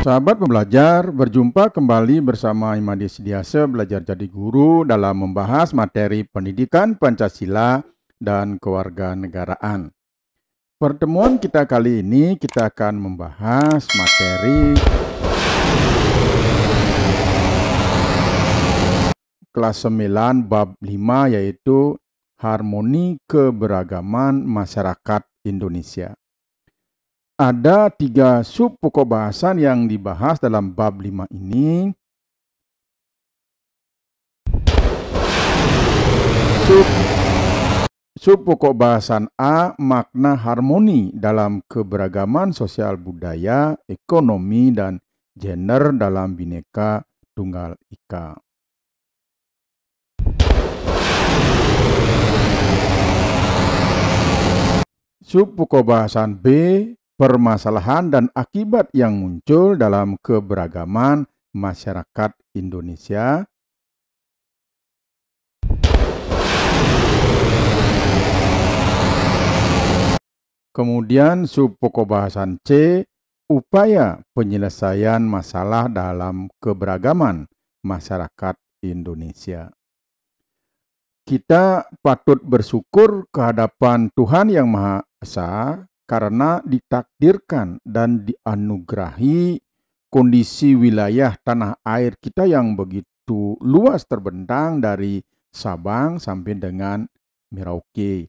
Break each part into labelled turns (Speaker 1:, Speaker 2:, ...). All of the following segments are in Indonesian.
Speaker 1: Sahabat pembelajar, berjumpa kembali bersama Imadi Sidiase belajar jadi guru dalam membahas materi pendidikan Pancasila dan kewarganegaraan. Pertemuan kita kali ini kita akan membahas materi kelas 9 bab 5 yaitu Harmoni Keberagaman Masyarakat Indonesia. Ada 3 sub pokok bahasan yang dibahas dalam bab 5 ini. Sub pokok bahasan A, makna harmoni dalam keberagaman sosial budaya, ekonomi, dan gender dalam Bhinneka Tunggal Ika. Sub pokok bahasan B, permasalahan dan akibat yang muncul dalam keberagaman masyarakat Indonesia. Kemudian sub pokok bahasan C, upaya penyelesaian masalah dalam keberagaman masyarakat Indonesia. Kita patut bersyukur kehadapan Tuhan Yang Maha Esa karena ditakdirkan dan dianugerahi kondisi wilayah tanah air kita yang begitu luas terbentang dari Sabang sampai dengan Merauke.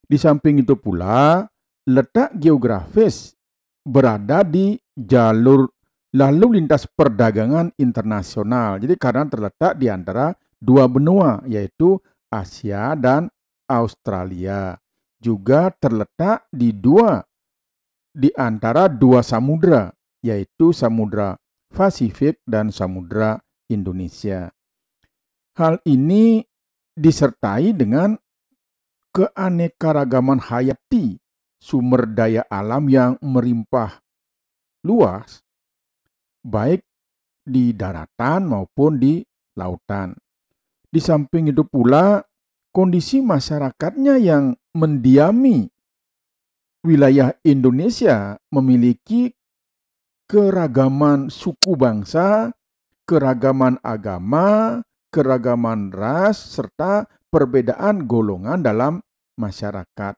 Speaker 1: Di samping itu pula, letak geografis berada di jalur lalu lintas perdagangan internasional. Jadi karena terletak di antara dua benua, yaitu Asia dan Australia. Juga terletak di antara dua samudra, yaitu Samudra Pasifik dan Samudra Indonesia. Hal ini disertai dengan keanekaragaman hayati, sumber daya alam yang melimpah luas, baik di daratan maupun di lautan. Di samping itu pula, kondisi masyarakatnya yang mendiami wilayah Indonesia memiliki keragaman suku bangsa, keragaman agama, keragaman ras, serta perbedaan golongan dalam masyarakat.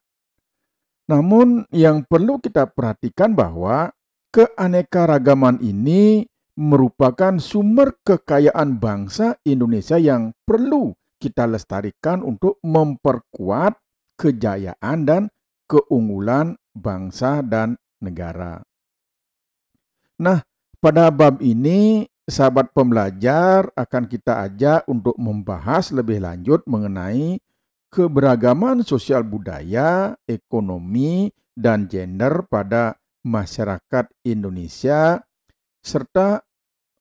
Speaker 1: Namun yang perlu kita perhatikan bahwa keanekaragaman ini merupakan sumber kekayaan bangsa Indonesia yang perlu kita lestarikan untuk memperkuat kejayaan dan keunggulan bangsa dan negara. Nah, pada bab ini sahabat pembelajar akan kita ajak untuk membahas lebih lanjut mengenai keberagaman sosial budaya, ekonomi, dan gender pada masyarakat Indonesia, serta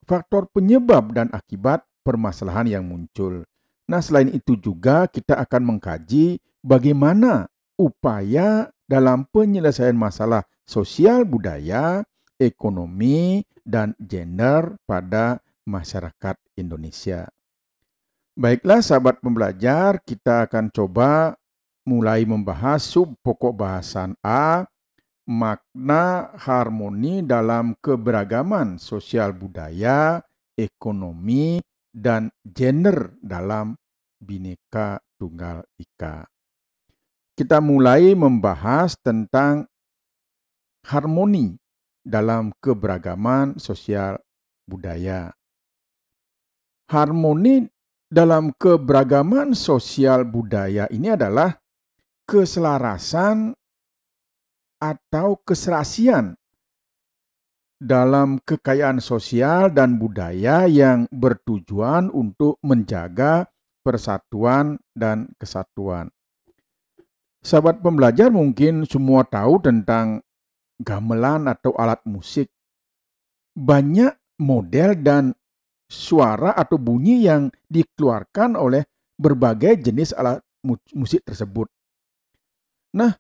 Speaker 1: faktor penyebab dan akibat permasalahan yang muncul. Nah, selain itu juga kita akan mengkaji bagaimana upaya dalam penyelesaian masalah sosial budaya, ekonomi, dan gender pada masyarakat Indonesia. Baiklah sahabat pembelajar, kita akan coba mulai membahas sub pokok bahasan A, makna harmoni dalam keberagaman sosial budaya, ekonomi, dan gender dalam Bhinneka Tunggal Ika. Kita mulai membahas tentang harmoni dalam keberagaman sosial budaya. Harmoni dalam keberagaman sosial budaya ini adalah keselarasan atau keserasian dalam kekayaan sosial dan budaya yang bertujuan untuk menjaga persatuan dan kesatuan. Sahabat pembelajar mungkin semua tahu tentang gamelan atau alat musik. Banyak model dan suara atau bunyi yang dikeluarkan oleh berbagai jenis alat musik tersebut. Nah,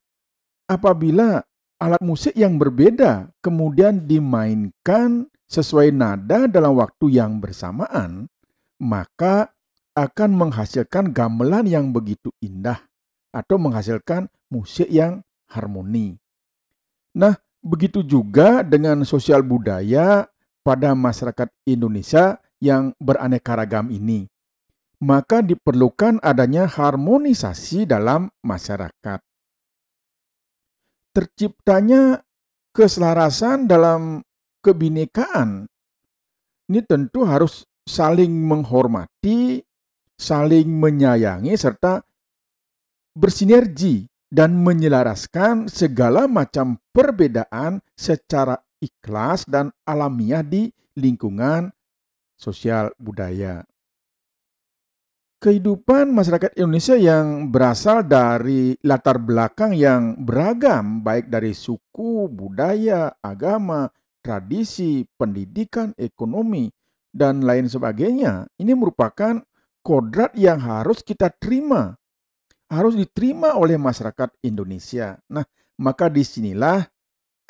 Speaker 1: apabila alat musik yang berbeda kemudian dimainkan sesuai nada dalam waktu yang bersamaan, maka akan menghasilkan gamelan yang begitu indah atau menghasilkan musik yang harmoni. Nah, begitu juga dengan sosial budaya pada masyarakat Indonesia yang beraneka ragam ini, maka diperlukan adanya harmonisasi dalam masyarakat. Terciptanya keselarasan dalam kebinekaan ini tentu harus saling menghormati, saling menyayangi, serta bersinergi dan menyelaraskan segala macam perbedaan secara ikhlas dan alamiah di lingkungan sosial budaya. Kehidupan masyarakat Indonesia yang berasal dari latar belakang yang beragam, baik dari suku, budaya, agama, tradisi, pendidikan, ekonomi, dan lain sebagainya, ini merupakan kodrat yang harus kita terima, harus diterima oleh masyarakat Indonesia. Nah, maka disinilah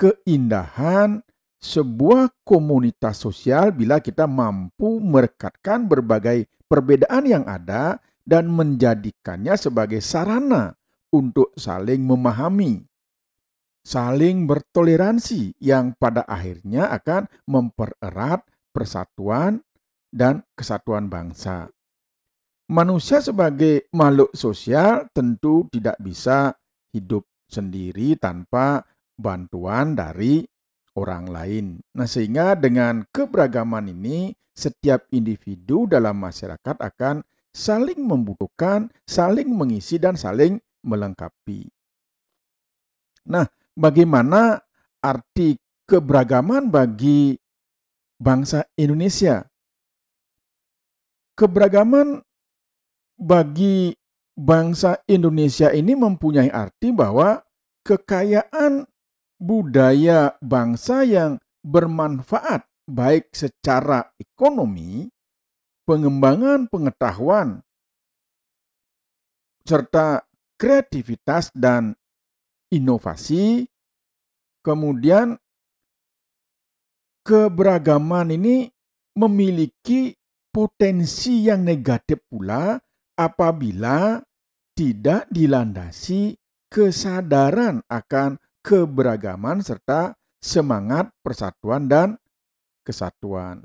Speaker 1: keindahan sebuah komunitas sosial bila kita mampu merekatkan berbagai perbedaan yang ada dan menjadikannya sebagai sarana untuk saling memahami, saling bertoleransi yang pada akhirnya akan mempererat persatuan dan kesatuan bangsa. Manusia sebagai makhluk sosial tentu tidak bisa hidup sendiri tanpa bantuan dari orang lain. Nah, sehingga dengan keberagaman ini, setiap individu dalam masyarakat akan saling membutuhkan, saling mengisi, dan saling melengkapi. Nah, bagaimana arti keberagaman bagi bangsa Indonesia? Keberagaman bagi bangsa Indonesia ini mempunyai arti bahwa kekayaan budaya bangsa yang bermanfaat baik secara ekonomi, pengembangan pengetahuan, serta kreativitas dan inovasi. Kemudian keberagaman ini memiliki potensi yang negatif pula apabila tidak dilandasi kesadaran akan keberagaman serta semangat persatuan dan kesatuan.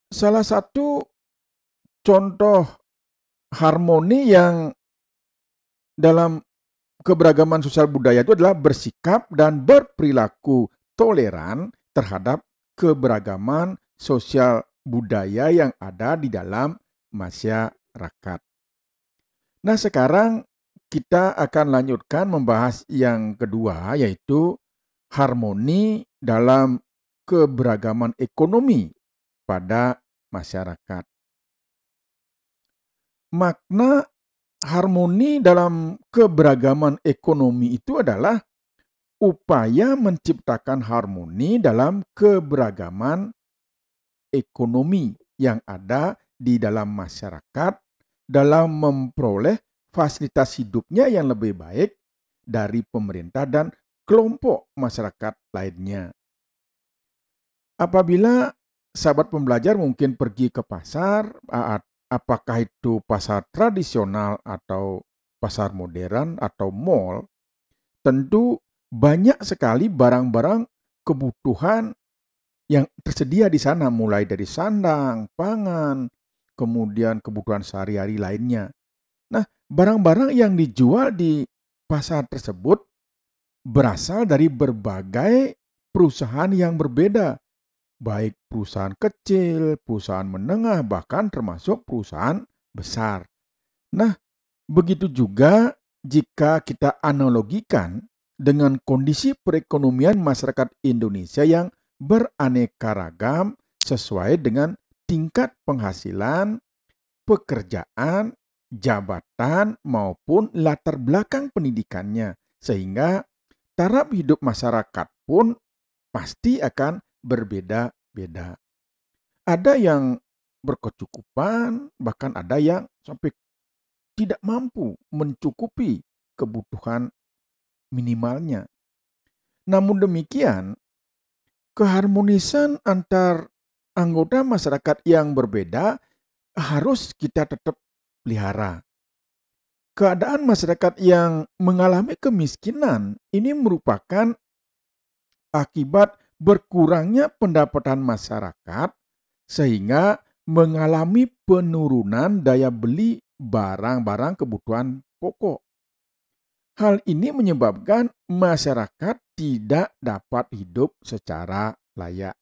Speaker 1: Salah satu contoh harmoni yang dalam keberagaman sosial budaya itu adalah bersikap dan berperilaku toleran terhadap keberagaman sosial budaya yang ada di dalam masyarakat. Nah, sekarang kita akan lanjutkan membahas yang kedua, yaitu harmoni dalam keberagaman ekonomi pada masyarakat. Makna harmoni dalam keberagaman ekonomi itu adalah upaya menciptakan harmoni dalam keberagaman ekonomi yang ada di dalam masyarakat dalam memperoleh fasilitas hidupnya yang lebih baik dari pemerintah dan kelompok masyarakat lainnya. Apabila sahabat pembelajar mungkin pergi ke pasar, apakah itu pasar tradisional atau pasar modern atau mall, tentu banyak sekali barang-barang kebutuhan yang tersedia di sana, mulai dari sandang, pangan, kemudian kebutuhan sehari-hari lainnya. Nah, barang-barang yang dijual di pasar tersebut berasal dari berbagai perusahaan yang berbeda, baik perusahaan kecil, perusahaan menengah, bahkan termasuk perusahaan besar. Nah, begitu juga jika kita analogikan dengan kondisi perekonomian masyarakat Indonesia yang beraneka ragam sesuai dengan tingkat penghasilan, pekerjaan, jabatan, maupun latar belakang pendidikannya. Sehingga taraf hidup masyarakat pun pasti akan berbeda-beda. Ada yang berkecukupan, bahkan ada yang sampai tidak mampu mencukupi kebutuhan minimalnya. Namun demikian, keharmonisan antar anggota masyarakat yang berbeda harus kita tetap pelihara. Keadaan masyarakat yang mengalami kemiskinan ini merupakan akibat berkurangnya pendapatan masyarakat sehingga mengalami penurunan daya beli barang-barang kebutuhan pokok. Hal ini menyebabkan masyarakat tidak dapat hidup secara layak.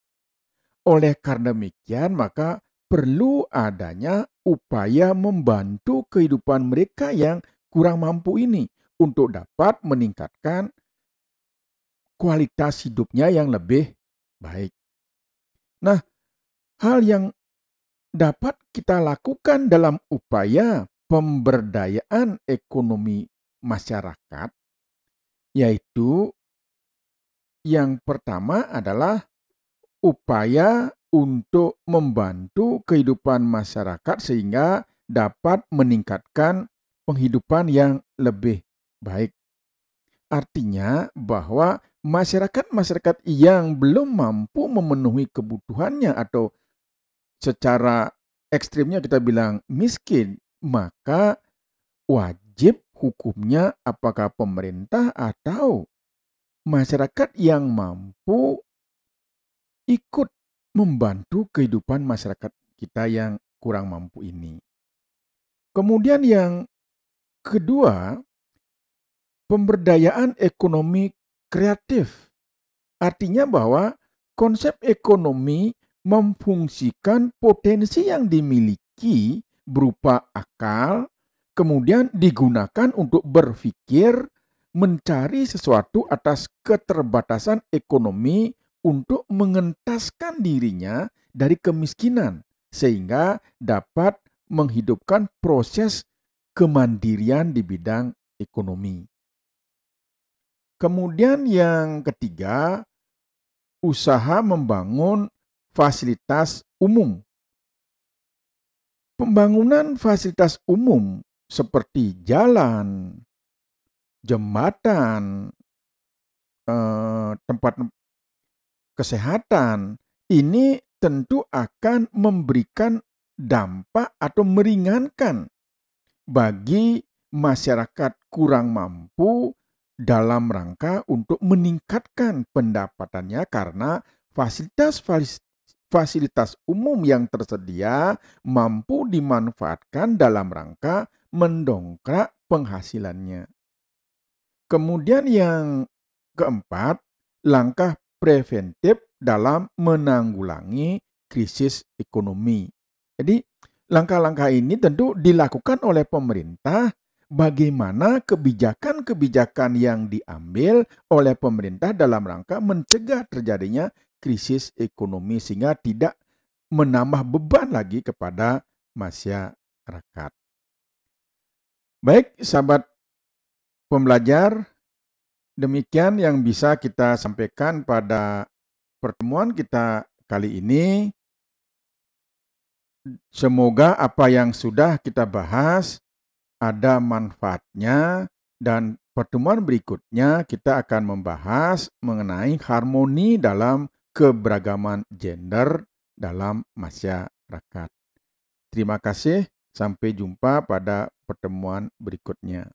Speaker 1: Oleh karena demikian, maka perlu adanya upaya membantu kehidupan mereka yang kurang mampu ini untuk dapat meningkatkan kualitas hidupnya yang lebih baik. Nah, hal yang dapat kita lakukan dalam upaya pemberdayaan ekonomi masyarakat, yaitu yang pertama adalah upaya untuk membantu kehidupan masyarakat sehingga dapat meningkatkan penghidupan yang lebih baik. Artinya bahwa masyarakat-masyarakat yang belum mampu memenuhi kebutuhannya atau secara ekstrimnya kita bilang miskin, maka wajib hukumnya apakah pemerintah atau masyarakat yang mampu ikut membantu kehidupan masyarakat kita yang kurang mampu ini. Kemudian yang kedua, pemberdayaan ekonomi kreatif. Artinya bahwa konsep ekonomi memfungsikan potensi yang dimiliki berupa akal, kemudian digunakan untuk berpikir, mencari sesuatu atas keterbatasan ekonomi untuk mengentaskan dirinya dari kemiskinan, sehingga dapat menghidupkan proses kemandirian di bidang ekonomi. Kemudian yang ketiga, usaha membangun fasilitas umum. Pembangunan fasilitas umum seperti jalan, jembatan, tempat kesehatan, ini tentu akan memberikan dampak atau meringankan bagi masyarakat kurang mampu dalam rangka untuk meningkatkan pendapatannya karena fasilitas umum yang tersedia mampu dimanfaatkan dalam rangka mendongkrak penghasilannya. Kemudian yang keempat, langkah preventif dalam menanggulangi krisis ekonomi. Jadi langkah-langkah ini tentu dilakukan oleh pemerintah. Bagaimana kebijakan-kebijakan yang diambil oleh pemerintah dalam rangka mencegah terjadinya krisis ekonomi sehingga tidak menambah beban lagi kepada masyarakat. Baik, sahabat pembelajar, demikian yang bisa kita sampaikan pada pertemuan kita kali ini. Semoga apa yang sudah kita bahas ada manfaatnya dan pertemuan berikutnya kita akan membahas mengenai harmoni dalam keberagaman gender dalam masyarakat. Terima kasih, sampai jumpa pada pertemuan berikutnya.